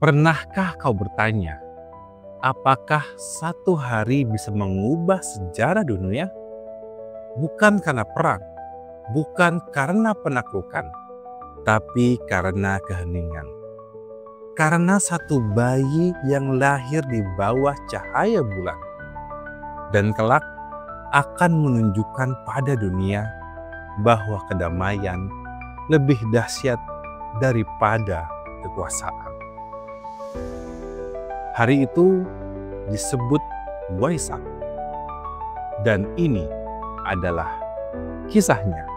Pernahkah kau bertanya, apakah satu hari bisa mengubah sejarah dunia? Bukan karena perang, bukan karena penaklukan, tapi karena keheningan. Karena satu bayi yang lahir di bawah cahaya bulan, dan kelak akan menunjukkan pada dunia bahwa kedamaian lebih dahsyat daripada kekuasaan. Hari itu disebut Waisak, dan ini adalah kisahnya.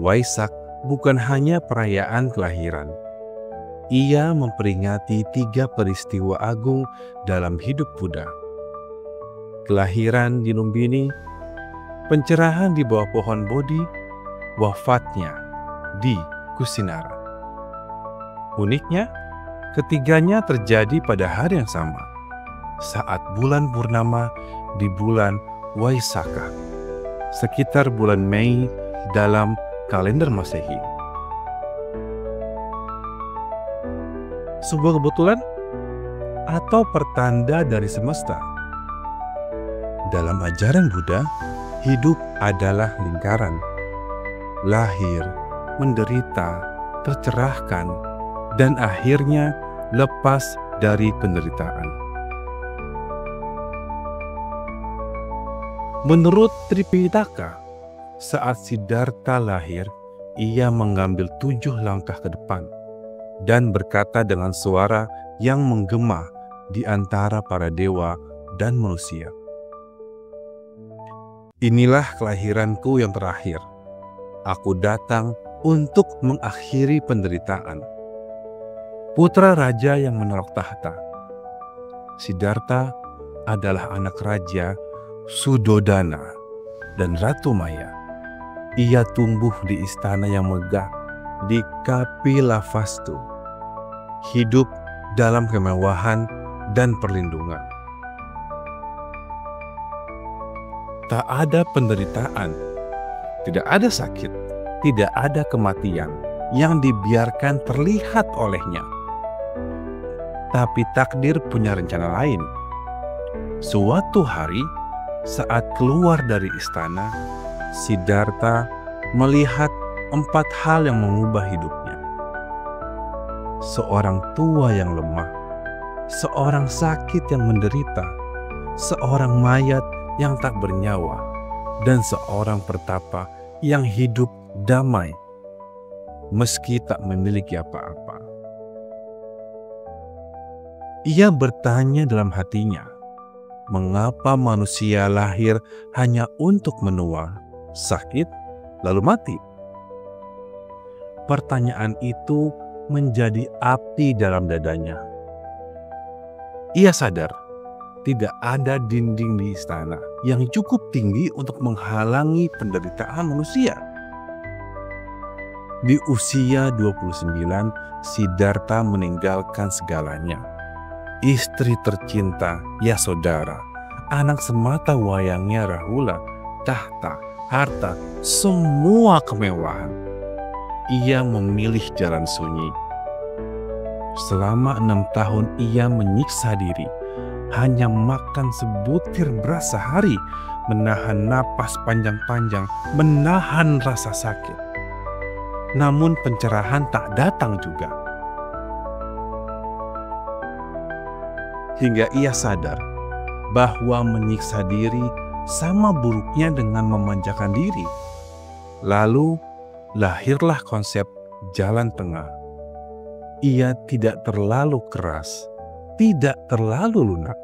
Waisak bukan hanya perayaan kelahiran. Ia memperingati 3 peristiwa agung dalam hidup Buddha. Kelahiran di Lumbini, pencerahan di bawah pohon Bodhi, wafatnya di Kusinara. Uniknya, ketiganya terjadi pada hari yang sama, saat bulan purnama di bulan Waisakha, sekitar bulan Mei dalam kalender Masehi. Sebuah kebetulan atau pertanda dari semesta? Dalam ajaran Buddha, hidup adalah lingkaran. Lahir, menderita, tercerahkan, dan akhirnya lepas dari penderitaan. Menurut Tripitaka, saat Siddhartha lahir, ia mengambil 7 langkah ke depan dan berkata dengan suara yang menggema di antara para dewa dan manusia, "Inilah kelahiranku yang terakhir. Aku datang untuk mengakhiri penderitaan." Putra raja yang menolak tahta. Siddhartha adalah anak raja Sudodana dan Ratu Maya. Ia tumbuh di istana yang megah di Kapilavastu, hidup dalam kemewahan dan perlindungan. Tak ada penderitaan, tidak ada sakit, tidak ada kematian yang dibiarkan terlihat olehnya. Tapi takdir punya rencana lain. Suatu hari, saat keluar dari istana, Siddhartha melihat 4 hal yang mengubah hidupnya. Seorang tua yang lemah, seorang sakit yang menderita, seorang mayat yang tak bernyawa, dan seorang pertapa yang hidup damai meski tak memiliki apa-apa. Ia bertanya dalam hatinya, mengapa manusia lahir hanya untuk menua, sakit, lalu mati? Pertanyaan itu menjadi api dalam dadanya. Ia sadar tidak ada dinding di istana yang cukup tinggi untuk menghalangi penderitaan manusia. Di usia 29, Siddhartha meninggalkan segalanya. Istri tercinta Yasodhara, anak semata wayangnya Rahula, tahta, harta, semua kemewahan. Ia memilih jalan sunyi. Selama 6 tahun ia menyiksa diri, hanya makan sebutir beras sehari, menahan napas panjang-panjang, menahan rasa sakit. Namun pencerahan tak datang juga. Hingga ia sadar bahwa menyiksa diri sama buruknya dengan memanjakan diri. Lalu lahirlah konsep jalan tengah. Ia tidak terlalu keras, tidak terlalu lunak.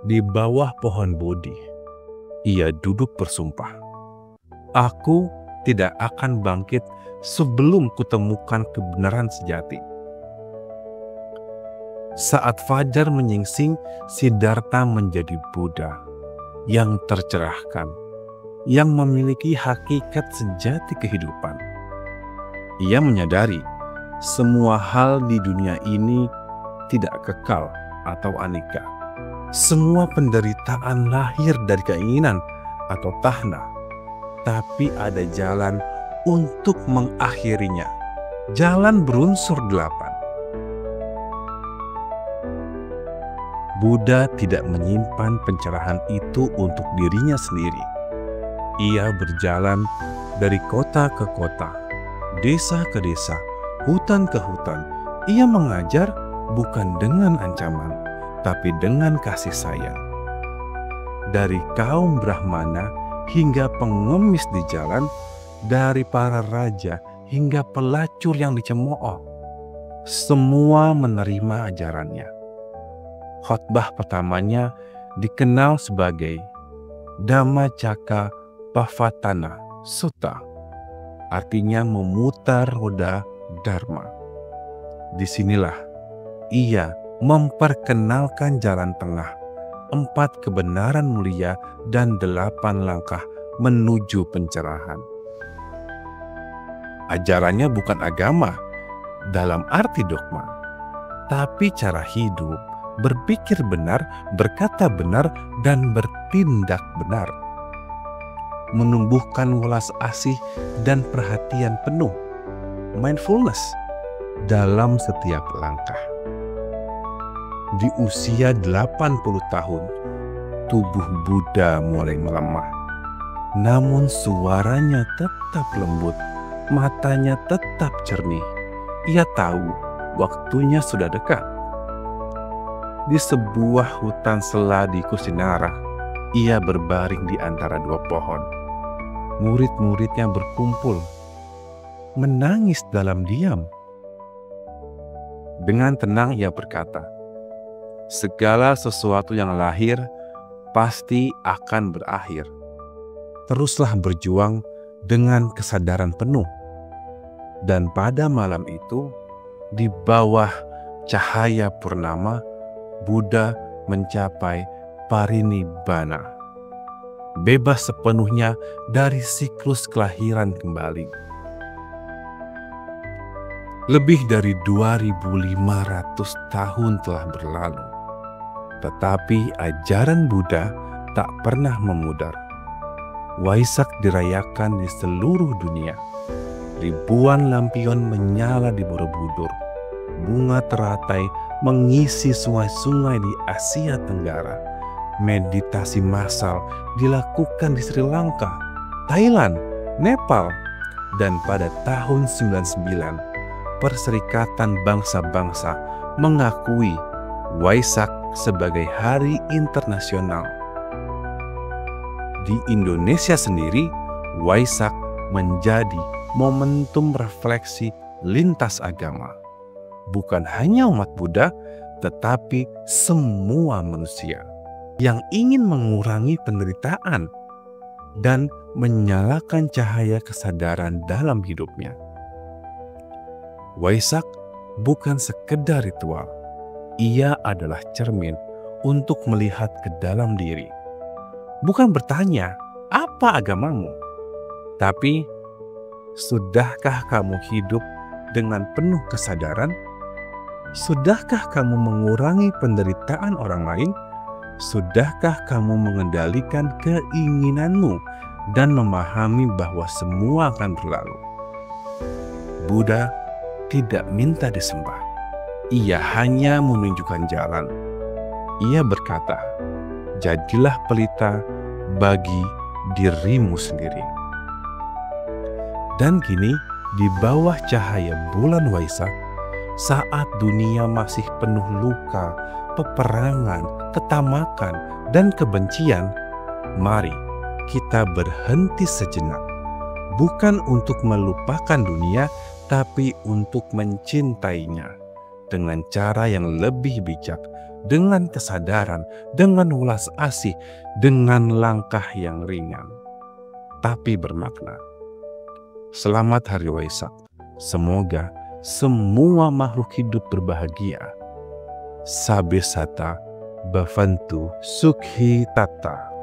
Di bawah pohon Bodhi, ia duduk bersumpah, "Aku tidak akan bangkit sebelum kutemukan kebenaran sejati." Saat fajar menyingsing, Siddhartha menjadi Buddha yang tercerahkan, yang memiliki hakikat sejati kehidupan. Ia menyadari semua hal di dunia ini tidak kekal atau aneka. Semua penderitaan lahir dari keinginan atau tahna, tapi ada jalan untuk mengakhirinya. Jalan berunsur 8. Buddha tidak menyimpan pencerahan itu untuk dirinya sendiri. Ia berjalan dari kota ke kota, desa ke desa, hutan ke hutan. Ia mengajar bukan dengan ancaman, tapi dengan kasih sayang. Dari kaum Brahmana hingga pengemis di jalan, dari para raja hingga pelacur yang dicemooh, semua menerima ajarannya. Khotbah pertamanya dikenal sebagai Dhammacakkappavattana Sutta, artinya memutar roda Dharma. Disinilah ia memperkenalkan jalan tengah, 4 kebenaran mulia dan 8 langkah menuju pencerahan. Ajarannya bukan agama dalam arti dogma, tapi cara hidup, berpikir benar, berkata benar, dan bertindak benar. Menumbuhkan welas asih dan perhatian penuh, mindfulness, dalam setiap langkah. Di usia 80 tahun, tubuh Buddha mulai melemah. Namun suaranya tetap lembut, matanya tetap jernih. Ia tahu waktunya sudah dekat. Di sebuah hutan sela di Kusinara, ia berbaring di antara 2 pohon. Murid-muridnya berkumpul, menangis dalam diam. Dengan tenang ia berkata, "Segala sesuatu yang lahir pasti akan berakhir. Teruslah berjuang dengan kesadaran penuh." Dan pada malam itu, di bawah cahaya purnama, Buddha mencapai parinibbana, bebas sepenuhnya dari siklus kelahiran kembali. Lebih dari 2500 tahun telah berlalu, tetapi ajaran Buddha tak pernah memudar. Waisak dirayakan di seluruh dunia. Ribuan lampion menyala di Borobudur. Bunga teratai mengisi sungai-sungai di Asia Tenggara. Meditasi massal dilakukan di Sri Lanka, Thailand, Nepal, dan pada tahun 99, Perserikatan Bangsa-Bangsa mengakui Waisak sebagai hari internasional. Di Indonesia sendiri, Waisak menjadi momentum refleksi lintas agama. Bukan hanya umat Buddha, tetapi semua manusia yang ingin mengurangi penderitaan dan menyalakan cahaya kesadaran dalam hidupnya. Waisak bukan sekedar ritual. Ia adalah cermin untuk melihat ke dalam diri. Bukan bertanya, "Apa agamamu?" Tapi, sudahkah kamu hidup dengan penuh kesadaran? Sudahkah kamu mengurangi penderitaan orang lain? Sudahkah kamu mengendalikan keinginanmu dan memahami bahwa semua akan berlalu? Buddha tidak minta disembah. Ia hanya menunjukkan jalan. Ia berkata, "Jadilah pelita bagi dirimu sendiri." Dan kini, di bawah cahaya bulan Waisak, saat dunia masih penuh luka, peperangan, ketamakan, dan kebencian, mari kita berhenti sejenak. Bukan untuk melupakan dunia, tapi untuk mencintainya dengan cara yang lebih bijak, dengan kesadaran, dengan welas asih, dengan langkah yang ringan, tapi bermakna. Selamat Hari Waisak. Semoga semua makhluk hidup berbahagia. Sabesata Bhavantu Sukhi Tata.